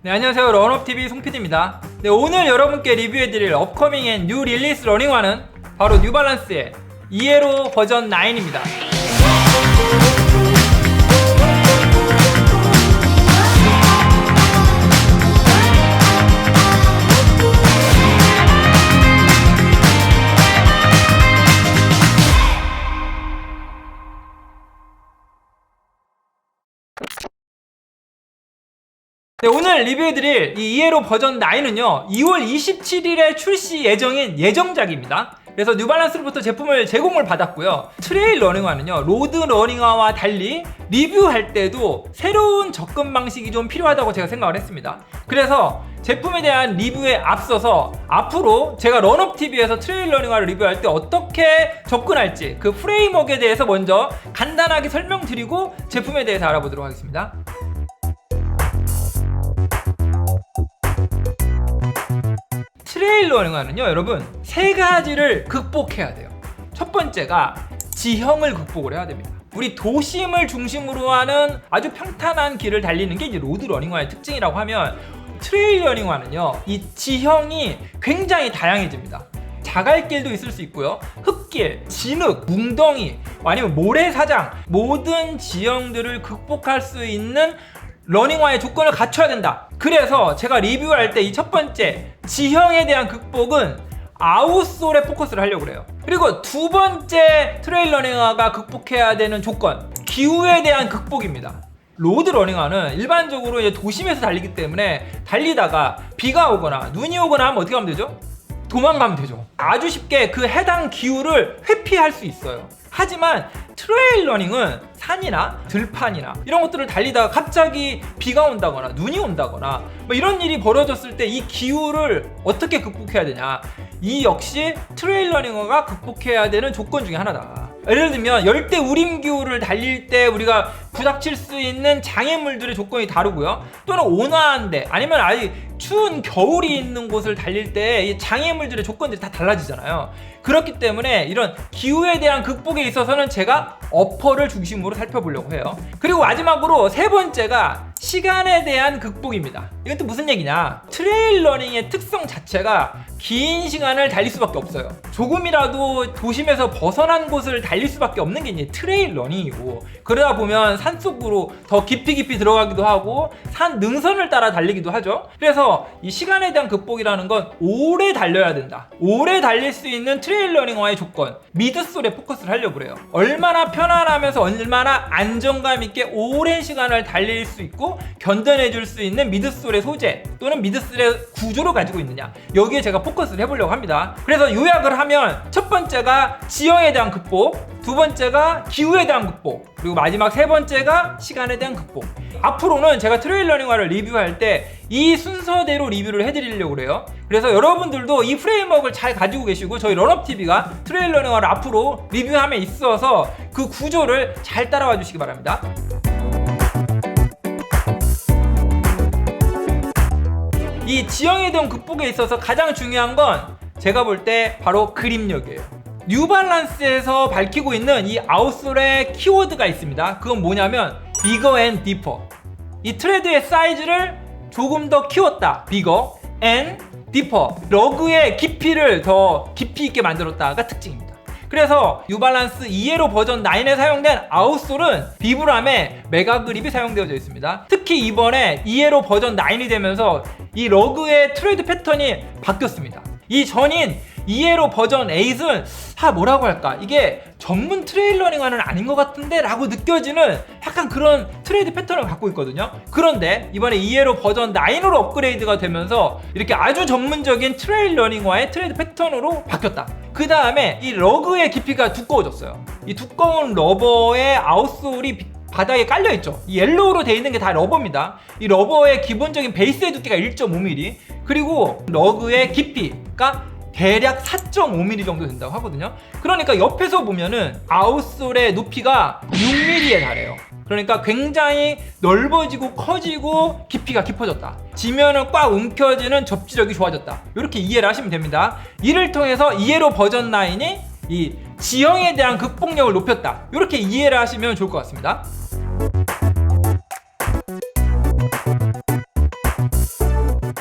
네, 안녕하세요. 런업TV 송PD입니다. 네, 오늘 여러분께 리뷰해드릴 업커밍 앤 뉴 릴리스 러닝화는 바로 뉴발란스의 이에로 버전 9입니다. 네, 오늘 리뷰해드릴 이 이에로 버전 9은요 2월 27일에 출시 예정인 예정작입니다. 그래서 뉴발란스로부터 제품을 제공을 받았고요. 트레일 러닝화는요 로드 러닝화와 달리 리뷰할 때도 새로운 접근 방식이 좀 필요하다고 제가 생각을 했습니다. 그래서 제품에 대한 리뷰에 앞서서 앞으로 제가 런업TV에서 트레일 러닝화를 리뷰할 때 어떻게 접근할지 그 프레임워크에 대해서 먼저 간단하게 설명드리고 제품에 대해서 알아보도록 하겠습니다. 트레일 러닝화는요 여러분 세 가지를 극복해야 돼요. 첫 번째가 지형을 극복을 해야 됩니다. 우리 도심을 중심으로 하는 아주 평탄한 길을 달리는 게 이제 로드 러닝화의 특징이라고 하면 트레일 러닝화는요 이 지형이 굉장히 다양해집니다. 자갈길도 있을 수 있고요, 흙길, 진흙, 웅덩이, 아니면 모래사장, 모든 지형들을 극복할 수 있는 러닝화의 조건을 갖춰야 된다. 그래서 제가 리뷰할 때 이 첫 번째 지형에 대한 극복은 아웃솔에 포커스를 하려고 그래요. 그리고 두 번째 트레일 러닝화가 극복해야 되는 조건, 기후에 대한 극복입니다. 로드 러닝화는 일반적으로 이제 도심에서 달리기 때문에 달리다가 비가 오거나 눈이 오거나 하면 어떻게 하면 되죠? 도망가면 되죠. 아주 쉽게 그 해당 기후를 회피할 수 있어요. 하지만 트레일 러닝은 산이나 들판이나 이런 것들을 달리다가 갑자기 비가 온다거나 눈이 온다거나 뭐 이런 일이 벌어졌을 때 이 기후를 어떻게 극복해야 되냐, 이 역시 트레일 러닝화가 극복해야 되는 조건 중에 하나다. 예를 들면 열대 우림 기후를 달릴 때 우리가 부닥칠 수 있는 장애물들의 조건이 다르고요, 또는 온화한데 아니면 아주 추운 겨울이 있는 곳을 달릴 때 이 장애물들의 조건들이 다 달라지잖아요. 그렇기 때문에 이런 기후에 대한 극복에 있어서는 제가 어퍼를 중심으로 살펴보려고 해요. 그리고 마지막으로 세 번째가 시간에 대한 극복입니다. 이건 또 무슨 얘기냐, 트레일 러닝의 특성 자체가 긴 시간을 달릴 수밖에 없어요. 조금이라도 도심에서 벗어난 곳을 달릴 수밖에 없는 게 이제 트레일 러닝이고, 그러다 보면 산속으로 더 깊이 들어가기도 하고 산 능선을 따라 달리기도 하죠. 그래서 이 시간에 대한 극복이라는 건 오래 달려야 된다. 오래 달릴 수 있는 트레일 러닝화의 조건, 미드솔에 포커스를 하려고 그래요. 얼마나 편안하면서 얼마나 안정감 있게 오랜 시간을 달릴 수 있고 견뎌내줄 수 있는 미드솔의 소재 또는 미드솔의 구조를 가지고 있느냐, 여기에 제가 포커스를 해보려고 합니다. 그래서 요약을 하면 첫 번째가 지형에 대한 극복, 두 번째가 기후에 대한 극복, 그리고 마지막 세 번째가 시간에 대한 극복. 앞으로는 제가 트레일 러닝화를 리뷰할 때 이 순서대로 리뷰를 해드리려고 그래요. 그래서 여러분들도 이 프레임워크를 잘 가지고 계시고 저희 런업TV가 트레일 러닝화를 앞으로 리뷰함에 있어서 그 구조를 잘 따라와 주시기 바랍니다. 이 지형에 대한 극복에 있어서 가장 중요한 건 제가 볼 때 바로 그립력이에요. 뉴발란스에서 밝히고 있는 이 아웃솔의 키워드가 있습니다. 그건 뭐냐면 bigger and deeper. 이 트레드의 사이즈를 조금 더 키웠다, bigger and deeper. 러그의 깊이를 더 깊이 있게 만들었다가 특징입니다. 그래서 뉴발란스 이에로 버전 9에 사용된 아웃솔은 비브람의 메가 그립이 사용되어져 있습니다. 특히 이번에 이에로 버전 9이 되면서 이 러그의 트레드 패턴이 바뀌었습니다. 이 전인 이에로 버전 8은 뭐라고 할까, 이게 전문 트레일 러닝화는 아닌 것 같은데 라고 느껴지는 약간 그런 트레이드 패턴을 갖고 있거든요. 그런데 이번에 이에로 버전 9으로 업그레이드가 되면서 이렇게 아주 전문적인 트레일 러닝화의 트레이드 패턴으로 바뀌었다. 그 다음에 이 러그의 깊이가 두꺼워졌어요. 이 두꺼운 러버의 아웃솔이 바닥에 깔려있죠. 이 옐로우로 되어 있는 게 다 러버입니다. 이 러버의 기본적인 베이스의 두께가 1.5mm, 그리고 러그의 깊이가 대략 4.5mm 정도 된다고 하거든요. 그러니까 옆에서 보면은 아웃솔의 높이가 6mm에 달해요. 그러니까 굉장히 넓어지고 커지고 깊이가 깊어졌다. 지면을 꽉 움켜쥐는 접지력이 좋아졌다. 이렇게 이해를 하시면 됩니다. 이를 통해서 이에로 버전 9이 이 지형에 대한 극복력을 높였다. 이렇게 이해를 하시면 좋을 것 같습니다.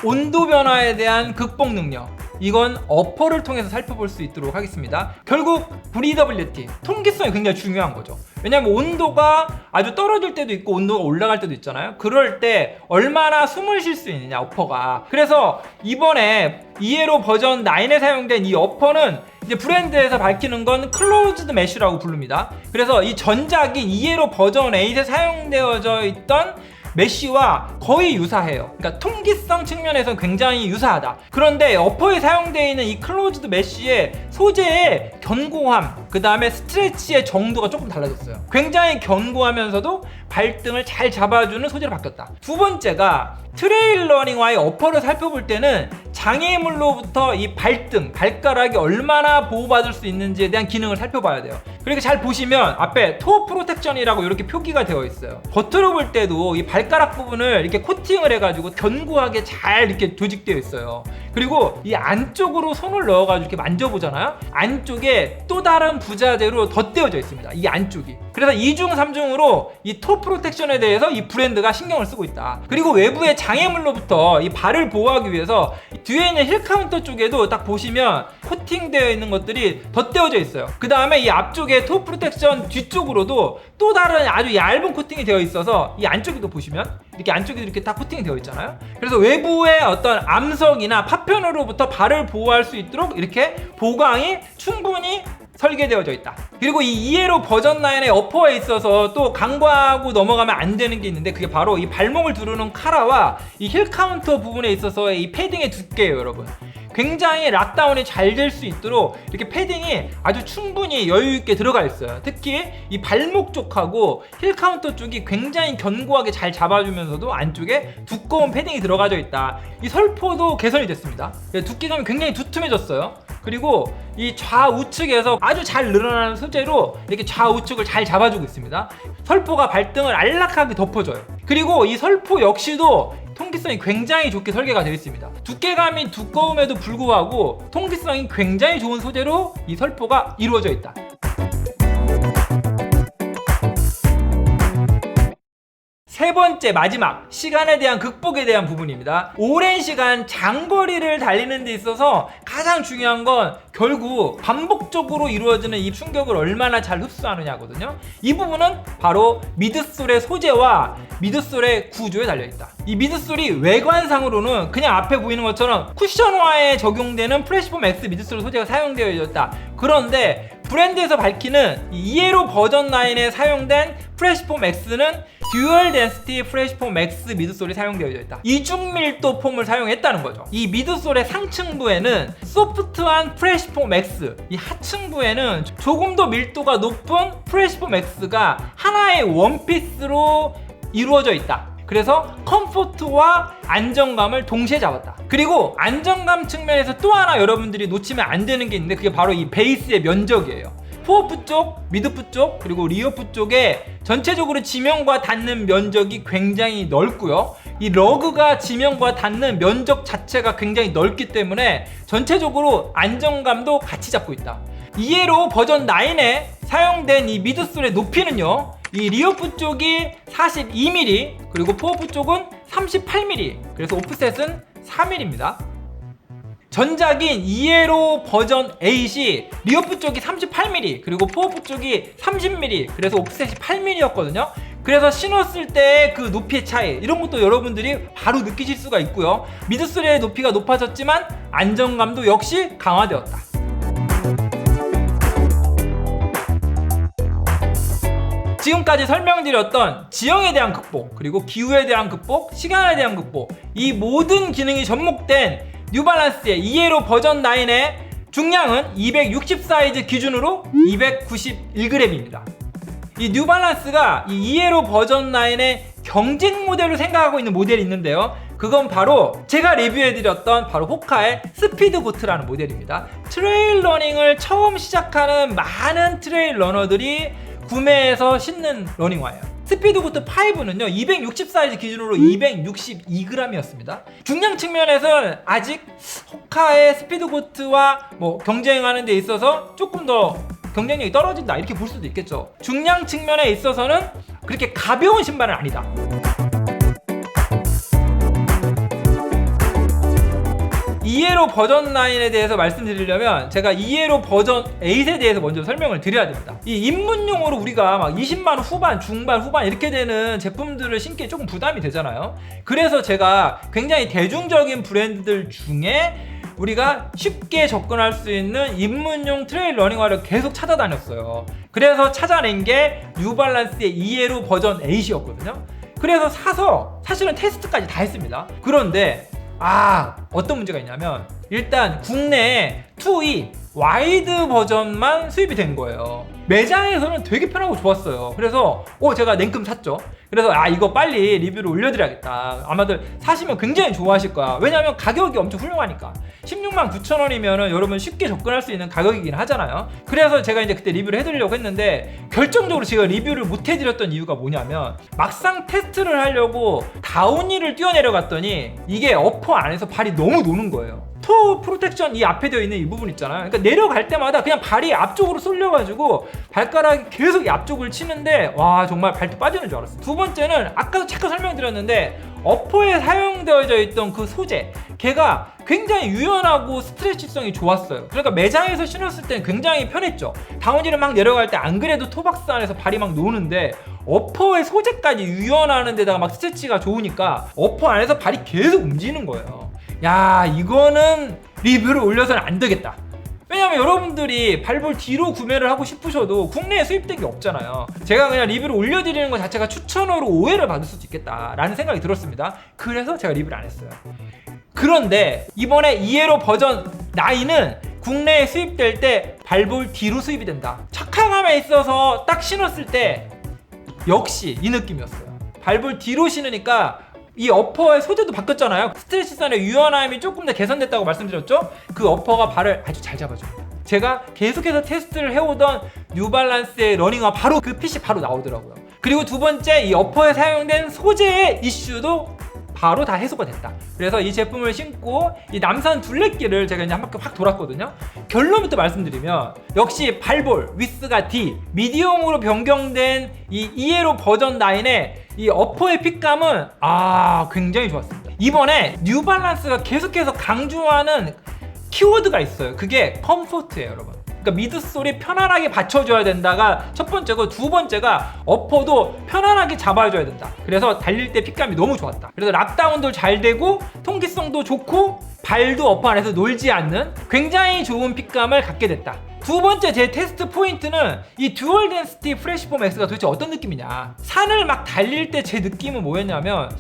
온도 변화에 대한 극복 능력, 이건 어퍼를 통해서 살펴볼 수 있도록 하겠습니다. 결국 브리더빌리티, 통기성이 굉장히 중요한 거죠. 왜냐하면 온도가 아주 떨어질 때도 있고 온도가 올라갈 때도 있잖아요. 그럴 때 얼마나 숨을 쉴 수 있느냐, 어퍼가. 그래서 이번에 이에로 버전 9에 사용된 이 어퍼는 이제 브랜드에서 밝히는 건 클로즈드 메쉬라고 부릅니다. 그래서 이 전작인 이에로 버전 8에 사용되어져 있던 메쉬와 거의 유사해요. 그러니까 통기성 측면에서는 굉장히 유사하다. 그런데 어퍼에 사용되어 있는 이 클로즈드 메쉬의 소재의 견고함, 그 다음에 스트레치의 정도가 조금 달라졌어요. 굉장히 견고하면서도 발등을 잘 잡아주는 소재로 바뀌었다. 두 번째가 트레일 러닝화의 어퍼를 살펴볼 때는 장애물로부터 이 발등, 발가락이 얼마나 보호받을 수 있는지에 대한 기능을 살펴봐야 돼요. 그러니까 잘 보시면 앞에 토어 프로텍션이라고 이렇게 표기가 되어 있어요. 겉으로 볼 때도 이 발가락 부분을 이렇게 코팅을 해가지고 견고하게 잘 이렇게 조직되어 있어요. 그리고 이 안쪽으로 손을 넣어가지고 이렇게 만져보잖아요. 안쪽에 또 다른 부자재로 덧대어져 있습니다. 이 안쪽이. 그래서 2중 3중으로 이 토어 프로텍션에 대해서 이 브랜드가 신경을 쓰고 있다. 그리고 외부의 장애물로부터 이 발을 보호하기 위해서 뒤에 있는 힐 카운터 쪽에도 딱 보시면 코팅되어 있는 것들이 덧대어져 있어요. 그 다음에 이 앞쪽에 토어 프로텍션 뒤쪽으로도 또 다른 아주 얇은 코팅이 되어 있어서 이 안쪽에도 보시면 이렇게 안쪽에도 이렇게 딱 코팅이 되어 있잖아요. 그래서 외부의 어떤 암석이나 파편으로부터 발을 보호할 수 있도록 이렇게 보강이 충분히 설계되어져 있다. 그리고 이 이에로 버전 9의 어퍼에 있어서 또 간과하고 넘어가면 안 되는 게 있는데, 그게 바로 이 발목을 두르는 카라와 이 힐 카운터 부분에 있어서의 이 패딩의 두께예요, 여러분. 굉장히 락다운이 잘 될 수 있도록 이렇게 패딩이 아주 충분히 여유 있게 들어가 있어요. 특히 이 발목 쪽하고 힐 카운터 쪽이 굉장히 견고하게 잘 잡아주면서도 안쪽에 두꺼운 패딩이 들어가져 있다. 이 설포도 개선이 됐습니다. 두께감이 굉장히 두툼해졌어요. 그리고 이 좌우측에서 아주 잘 늘어나는 소재로 이렇게 좌우측을 잘 잡아주고 있습니다. 설포가 발등을 안락하게 덮어줘요. 그리고 이 설포 역시도 통기성이 굉장히 좋게 설계가 되어 있습니다. 두께감이 두꺼움에도 불구하고 통기성이 굉장히 좋은 소재로 이 설포가 이루어져 있다. 세 번째, 마지막, 시간에 대한 극복에 대한 부분입니다. 오랜 시간 장거리를 달리는 데 있어서 가장 중요한 건 결국 반복적으로 이루어지는 이 충격을 얼마나 잘 흡수하느냐거든요. 이 부분은 바로 미드솔의 소재와 미드솔의 구조에 달려있다. 이 미드솔이 외관상으로는 그냥 앞에 보이는 것처럼 쿠션화에 적용되는 프레시폼 X 미드솔 소재가 사용되어 있다. 그런데 브랜드에서 밝히는 이에로 버전 9에 사용된 프레시폼 X는 듀얼 덴시티 프레시폼 X 미드솔이 사용되어 있다. 이중 밀도 폼을 사용했다는 거죠. 이 미드솔의 상층부에는 소프트한 프레시폼 X, 이 하층부에는 조금 더 밀도가 높은 프레시폼 X가 하나의 원피스로 이루어져 있다. 그래서 컴포트와 안정감을 동시에 잡았다. 그리고 안정감 측면에서 또 하나 여러분들이 놓치면 안 되는 게 있는데, 그게 바로 이 베이스의 면적이에요. 포어프 쪽, 미드프 쪽, 그리고 리어프 쪽에 전체적으로 지면과 닿는 면적이 굉장히 넓고요. 이 러그가 지면과 닿는 면적 자체가 굉장히 넓기 때문에 전체적으로 안정감도 같이 잡고 있다. 이에로 버전 9에 사용된 이 미드솔의 높이는요, 이 리어프 쪽이 42mm, 그리고 포어프 쪽은 38mm, 그래서 오프셋은 4mm입니다. 전작인 이에로 버전 8이 리어프 쪽이 38mm, 그리고 포어프 쪽이 30mm, 그래서 오프셋이 8mm였거든요. 그래서 신었을 때 그 높이의 차이, 이런 것도 여러분들이 바로 느끼실 수가 있고요. 미드솔의 높이가 높아졌지만 안정감도 역시 강화되었다. 지금까지 설명드렸던 지형에 대한 극복, 그리고 기후에 대한 극복, 시간에 대한 극복, 이 모든 기능이 접목된 뉴발란스의 이에로 버전 9의 중량은 260 사이즈 기준으로 291g입니다. 이 뉴발란스가 이 이에로 버전 9의 경쟁 모델로 생각하고 있는 모델이 있는데요. 그건 바로 제가 리뷰해드렸던 바로 호카의 스피드 고트라는 모델입니다. 트레일 러닝을 처음 시작하는 많은 트레일 러너들이 구매해서 신는 러닝화예요. 스피드 고트 5는요 260 사이즈 기준으로 262g이었습니다. 중량 측면에서는 아직 호카의 스피드 고트와 경쟁하는 데 있어서 조금 더 경쟁력이 떨어진다, 이렇게 볼 수도 있겠죠. 중량 측면에 있어서는 그렇게 가벼운 신발은 아니다. 2예로 버전 9에 대해서 말씀드리려면 제가 2예로 버전 8에 대해서 먼저 설명을 드려야 됩니다. 이 입문용으로 우리가 막 20만 후반, 중반, 후반 이렇게 되는 제품들을 신기 조금 부담이 되잖아요. 그래서 제가 굉장히 대중적인 브랜드들 중에 우리가 쉽게 접근할 수 있는 입문용 트레일 러닝화를 계속 찾아다녔어요. 그래서 찾아낸 게 뉴발란스의 2예로 버전 8이었거든요. 그래서 사서 사실은 테스트까지 다 했습니다. 그런데 어떤 문제가 있냐면 일단 국내에 2E 와이드 버전만 수입이 된 거예요. 매장에서는 되게 편하고 좋았어요. 그래서 제가 냉큼 샀죠. 그래서 이거 빨리 리뷰를 올려드려야겠다. 아마들 사시면 굉장히 좋아하실 거야. 왜냐면 가격이 엄청 훌륭하니까. 16만 9천 원이면 여러분 쉽게 접근할 수 있는 가격이긴 하잖아요. 그래서 제가 이제 그때 리뷰를 해드리려고 했는데 결정적으로 제가 리뷰를 못 해드렸던 이유가 뭐냐면 막상 테스트를 하려고 다운힐을 뛰어내려갔더니 이게 어퍼 안에서 발이 너무 노는 거예요. 토 프로텍션 이 앞에 되어 있는 이 부분 있잖아요. 그러니까 내려갈 때마다 그냥 발이 앞쪽으로 쏠려가지고 발가락이 계속 이 앞쪽을 치는데 와 정말 발도 빠지는 줄 알았어요. 두 번째는 아까도 잠깐 설명드렸는데 어퍼에 사용되어져 있던 그 소재 걔가 굉장히 유연하고 스트레치성이 좋았어요. 그러니까 매장에서 신었을 때는 굉장히 편했죠. 다운힐을 막 내려갈 때 안 그래도 토박스 안에서 발이 막 노는데 어퍼의 소재까지 유연하는 데다가 막 스트레치가 좋으니까 어퍼 안에서 발이 계속 움직이는 거예요. 야 이거는 리뷰를 올려서는 안 되겠다. 왜냐면 여러분들이 발볼 뒤로 구매를 하고 싶으셔도 국내에 수입된 게 없잖아요. 제가 그냥 리뷰를 올려드리는 것 자체가 추천으로 오해를 받을 수도 있겠다라는 생각이 들었습니다. 그래서 제가 리뷰를 안 했어요. 그런데 이번에 2예로 버전 9은 국내에 수입될 때 발볼 뒤로 수입이 된다. 착화감에 있어서 딱 신었을 때 역시 이 느낌이었어요. 발볼 뒤로 신으니까 이 어퍼의 소재도 바뀌었잖아요. 스트레치선의 유연함이 조금 더 개선됐다고 말씀드렸죠. 그 어퍼가 발을 아주 잘 잡아줍니다. 제가 계속해서 테스트를 해오던 뉴발란스의 러닝화 바로 그 핏이 바로 나오더라고요. 그리고 두 번째 이 어퍼에 사용된 소재의 이슈도 바로 다 해소가 됐다. 그래서 이 제품을 신고 이 남산 둘레길을 제가 이제 한 바퀴 확 돌았거든요. 결론부터 말씀드리면 역시 발볼, 위스가 D, 미디움으로 변경된 이 2예로 버전 9의 이 어퍼의 핏감은 굉장히 좋았습니다. 이번에 뉴발란스가 계속해서 강조하는 키워드가 있어요. 그게 컴포트예요, 여러분. 그러니까 미드솔이 편안하게 받쳐줘야 된다가 첫 번째고, 두 번째가 어퍼도 편안하게 잡아줘야 된다. 그래서 달릴 때 핏감이 너무 좋았다. 그래서 락다운도 잘 되고 통기성도 좋고 발도 어퍼 안에서 놀지 않는 굉장히 좋은 핏감을 갖게 됐다. 두 번째 제 테스트 포인트는 이 듀얼 덴시티 프레시폼 X가 도대체 어떤 느낌이냐. 산을 막 달릴 때 제 느낌은 뭐였냐면,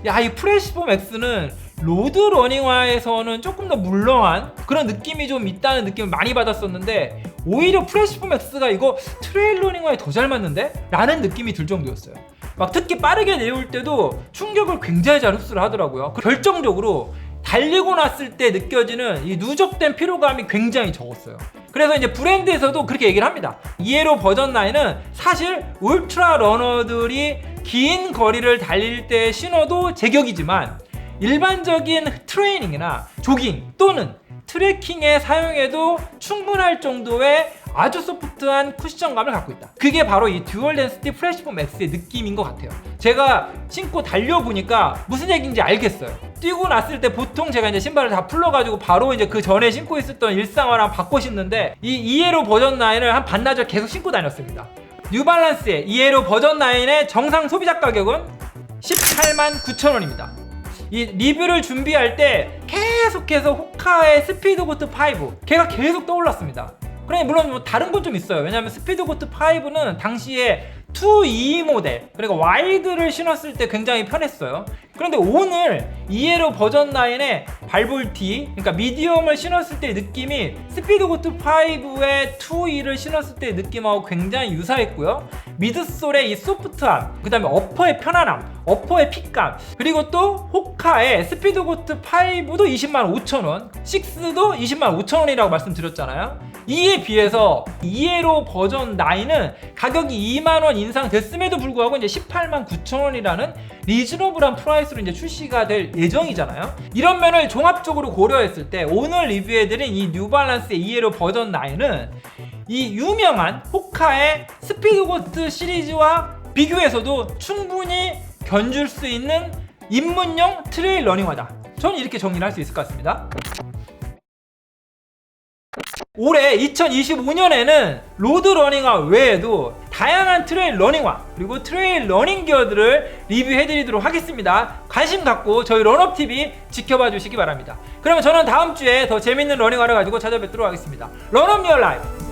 이 프레시폼 X는 로드 러닝화에서는 조금 더 물렁한 그런 느낌이 좀 있다는 느낌을 많이 받았었는데, 오히려 프레시폼 X가 이거 트레일 러닝화에 더 잘 맞는데? 라는 느낌이 들 정도였어요. 막 특히 빠르게 내올 때도 충격을 굉장히 잘 흡수를 하더라고요. 결정적으로 달리고 났을 때 느껴지는 이 누적된 피로감이 굉장히 적었어요. 그래서 이제 브랜드에서도 그렇게 얘기를 합니다. 2예로 버전 9은 사실 울트라 러너들이 긴 거리를 달릴 때 신어도 제격이지만 일반적인 트레이닝이나 조깅 또는 트레킹에 사용해도 충분할 정도의 아주 소프트한 쿠션감을 갖고 있다. 그게 바로 이 듀얼 덴시티 프레시폼 X의 느낌인 것 같아요. 제가 신고 달려보니까 무슨 얘기인지 알겠어요. 뛰고 났을 때 보통 제가 이제 신발을 다 풀러가지고 바로 이제 그 전에 신고 있었던 일상화랑 바꿔 신는데, 이 2예로 버전 9을 한 반나절 계속 신고 다녔습니다. 뉴발란스의 2예로 버전 9의 정상 소비자 가격은 18만 9천 원입니다. 이 리뷰를 준비할 때 계속해서 호카의 스피드고트 5 걔가 계속 떠올랐습니다. 그러니 물론 뭐 다른 건 좀 있어요. 왜냐하면 스피드고트 5는 당시에 2E 모델, 그리고 와이드를 신었을 때 굉장히 편했어요. 그런데 오늘 2예로 버전 9의 발볼 D, 그러니까 미디엄을 신었을 때 느낌이 스피드고트 5의 2E를 신었을 때 느낌하고 굉장히 유사했고요. 미드솔의 이 소프트함, 그 다음에 어퍼의 편안함, 어퍼의 핏감, 그리고 또 호카의 스피드고트 5도 20만 5천 원, 6도 20만 5천 원이라고 말씀드렸잖아요. 이에 비해서 2예로 버전 9은 가격이 2만 원 인상됐음에도 불구하고 이제 18만 9천 원이라는 리즈너블한 프라이스로 이제 출시가 될 예정이잖아요. 이런 면을 종합적으로 고려했을 때 오늘 리뷰해드린 이 뉴발란스의 2예로 버전 9은 이 유명한 호카의 스피드고트 시리즈와 비교해서도 충분히 견줄 수 있는 입문용 트레일 러닝화다. 저는 이렇게 정리를 할 수 있을 것 같습니다. 올해 2025년에는 로드러닝화 외에도 다양한 트레일 러닝화 그리고 트레일 러닝 기어들을 리뷰해드리도록 하겠습니다. 관심 갖고 저희 런업TV 지켜봐 주시기 바랍니다. 그러면 저는 다음 주에 더 재밌는 러닝화를 가지고 찾아뵙도록 하겠습니다. 런업 리얼 라이프